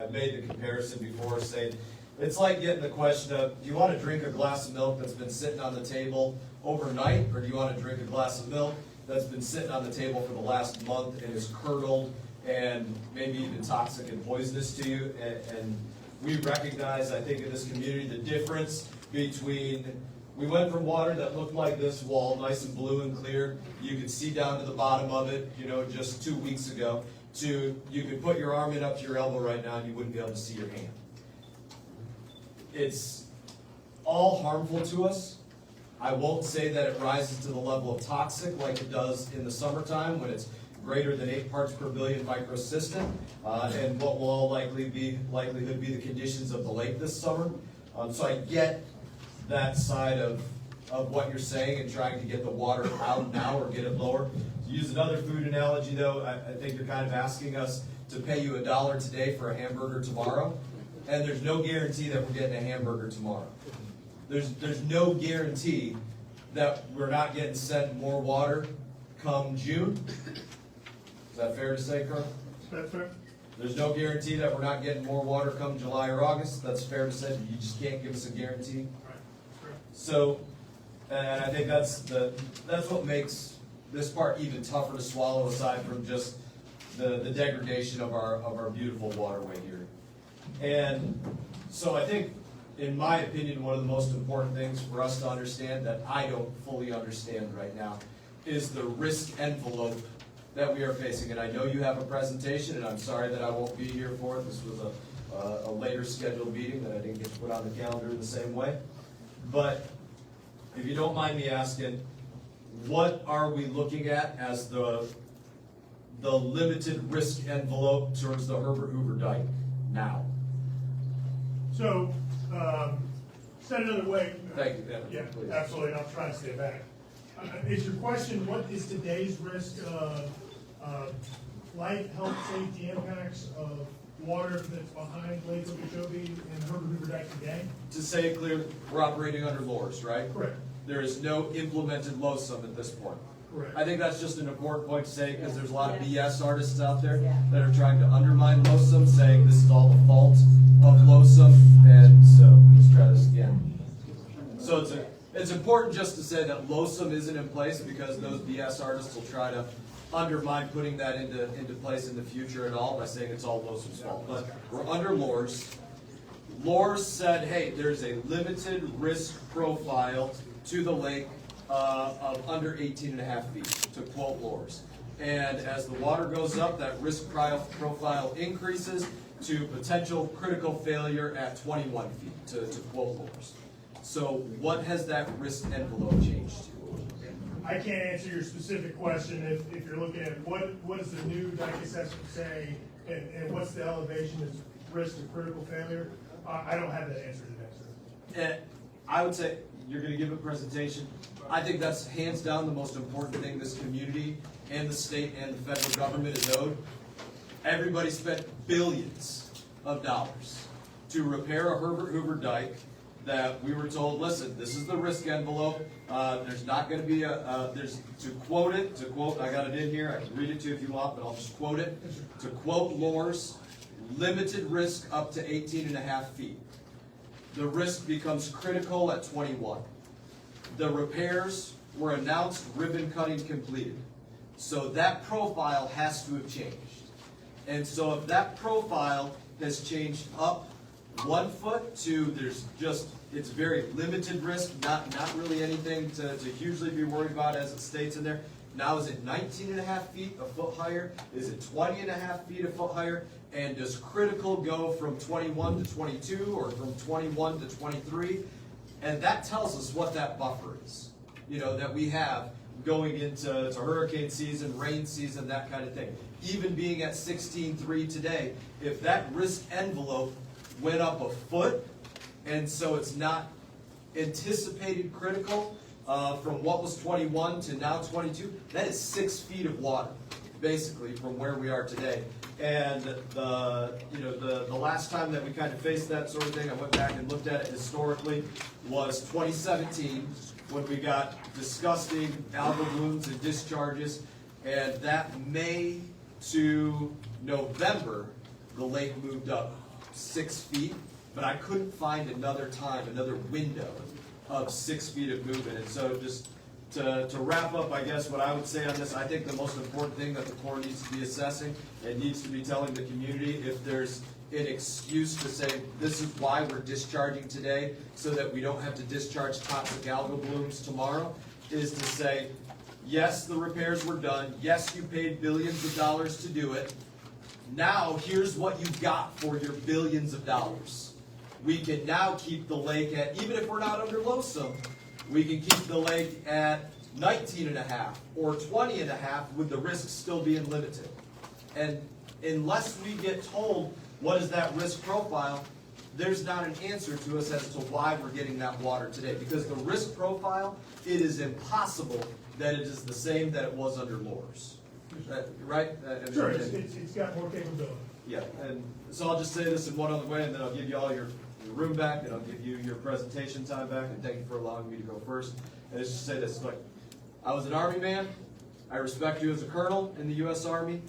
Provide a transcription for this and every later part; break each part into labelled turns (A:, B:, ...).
A: I've made the comparison before, saying it's like getting the question of, do you want to drink a glass of milk that's been sitting on the table overnight, or do you want to drink a glass of milk that's been sitting on the table for the last month and is curdled and maybe even toxic and poisonous to you? And we recognize, I think, in this community, the difference between, we went from water that looked like this wall, nice and blue and clear, you could see down to the bottom of it, just 2 weeks ago, to you could put your arm in up to your elbow right now and you wouldn't be able to see your hand. It's all harmful to us. I won't say that it rises to the level of toxic like it does in the summertime when it's greater than 8 parts per billion microcystin, and what will all likelihood be the conditions of the lake this summer. So I get that side of what you're saying and trying to get the water out now or get it lower. To use another food analogy though, I think you're kind of asking us to pay you $1 today for a hamburger tomorrow, and there's no guarantee that we're getting a hamburger tomorrow. There's no guarantee that we're not getting sent more water come June. Is that fair to say, Carl?
B: That's fair.
A: There's no guarantee that we're not getting more water come July or August. That's fair to say. You just can't give us a guarantee.
B: Right.
A: So, and I think that's what makes this part even tougher to swallow, aside from just the degradation of our beautiful waterway here. And so I think, in my opinion, one of the most important things for us to understand that I don't fully understand right now is the risk envelope that we are facing. And I know you have a presentation, and I'm sorry that I won't be here for it. This was a later scheduled meeting that I didn't get to put on the calendar in the same way. But if you don't mind me asking, what are we looking at as the limited risk envelope towards the Herbert Hoover Dike now?
B: So, said another way.
A: Thank you, Ben.
B: Yeah,
A: Please.
B: absolutely, and I'll try to stay back. Is your question, what is today's risk of life, health, safety impacts of water that's behind Lake Okeechobee and Herbert Hoover Dike today?
A: To say it clearly, we're operating under LORS, right?
B: Correct.
A: There is no implemented LOSUM at this point.
B: Correct.
A: I think that's just an important point to say, because there's a lot of BS artists out there that are trying to undermine LOSUM, saying this is all the fault of LOSUM, and so let's try this again. So it's important just to say that LOSUM isn't in place, because those BS artists will try to undermine putting that into place in the future at all by saying it's all LOSUM's fault. But we're under LORS. LORS said, hey, there's a limited risk profile to the lake of under 18.5 feet, to quote LORS. And as the water goes up, that risk profile increases to potential critical failure at 21 feet, to quote LORS. So what has that risk envelope changed to?
B: I can't answer your specific question if you're looking at what does the new dike assessment say, and what's the elevation as risk of critical failure. I don't have that answer to that, sir.
A: I would say, you're going to give a presentation. I think that's hands down the most important thing this community and the state and the federal government is owed. Everybody spent billions of dollars to repair a Herbert Hoover Dike that we were told, listen, this is the risk envelope. There's not going to be to quote, I got it in here, I can read it to you if you want, but I'll just quote it. To quote LORS, limited risk up to 18.5 feet. The risk becomes critical at 21. The repairs were announced, ribbon cutting completed. So that profile has to have changed. And so if that profile has changed up 1 foot to it's very limited risk, not really anything to hugely be worried about as it states in there. Now is it 19.5 feet, a foot higher? Is it 20.5 feet, a foot higher? And does critical go from 21 to 22 or from 21 to 23? And that tells us what that buffer is, that we have going into hurricane season, rain season, that kind of thing. Even being at 16.3 today, if that risk envelope went up a foot, and so it's not anticipated critical from what was 21 to now 22, that is 6 feet of water, basically, from where we are today. And the last time that we kind of faced that sort of thing, I went back and looked at it historically, was 2017, when we got disgusting algal blooms and discharges, and that May to November, the lake moved up 6 feet, but I couldn't find another window of 6 feet of movement. And so just to wrap up, I guess what I would say on this, I think the most important thing that the Corps needs to be assessing and needs to be telling the community, if there's an excuse to say this is why we're discharging today so that we don't have to discharge toxic algal blooms tomorrow, is to say, yes, the repairs were done, yes, you paid billions of dollars to do it, now here's what you got for your billions of dollars. We can now keep the lake at, even if we're not under LOSUM, we can keep the lake at 19.5 or 20.5 with the risk still being limited. And unless we get told what is that risk profile, there's not an answer to us as to why we're getting that water today. Because the risk profile, it is impossible that it is the same that it was under Lohr's. Right?
B: Sure, it's got more capability.
A: Yeah, and so I'll just say this in one other way, and then I'll give you all your room back, and I'll give you your presentation time back, and thank you for allowing me to go first. And let's just say this, look, I was an Army man. I respect you as a colonel in the U.S. Army.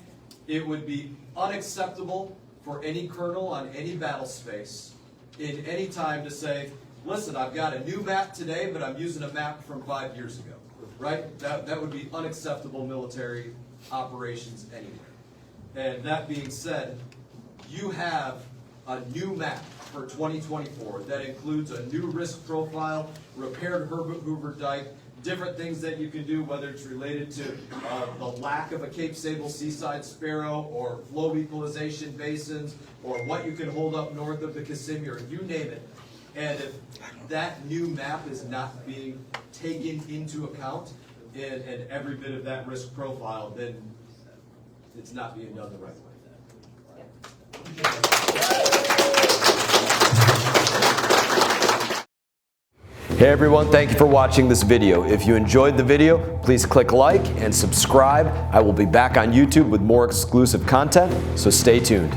A: It would be unacceptable for any colonel on any battle space in any time to say, listen, I've got a new map today, but I'm using a map from 5 years ago, right? That would be unacceptable military operations anywhere. And that being said, you have a new map for 2024 that includes a new risk profile, repaired Herbert Hoover Dike, different things that you can do, whether it's related to the lack of a Cape Sable seaside sparrow or flow equalization basins or what you can hold up north of the Kissimmee or you name it. And if that new map is not being taken into account in every bit of that risk profile, then it's not being done the right way. Hey everyone, thank you for watching this video. If you enjoyed the video, please click like and subscribe. I will be back on YouTube with more exclusive content, so stay tuned.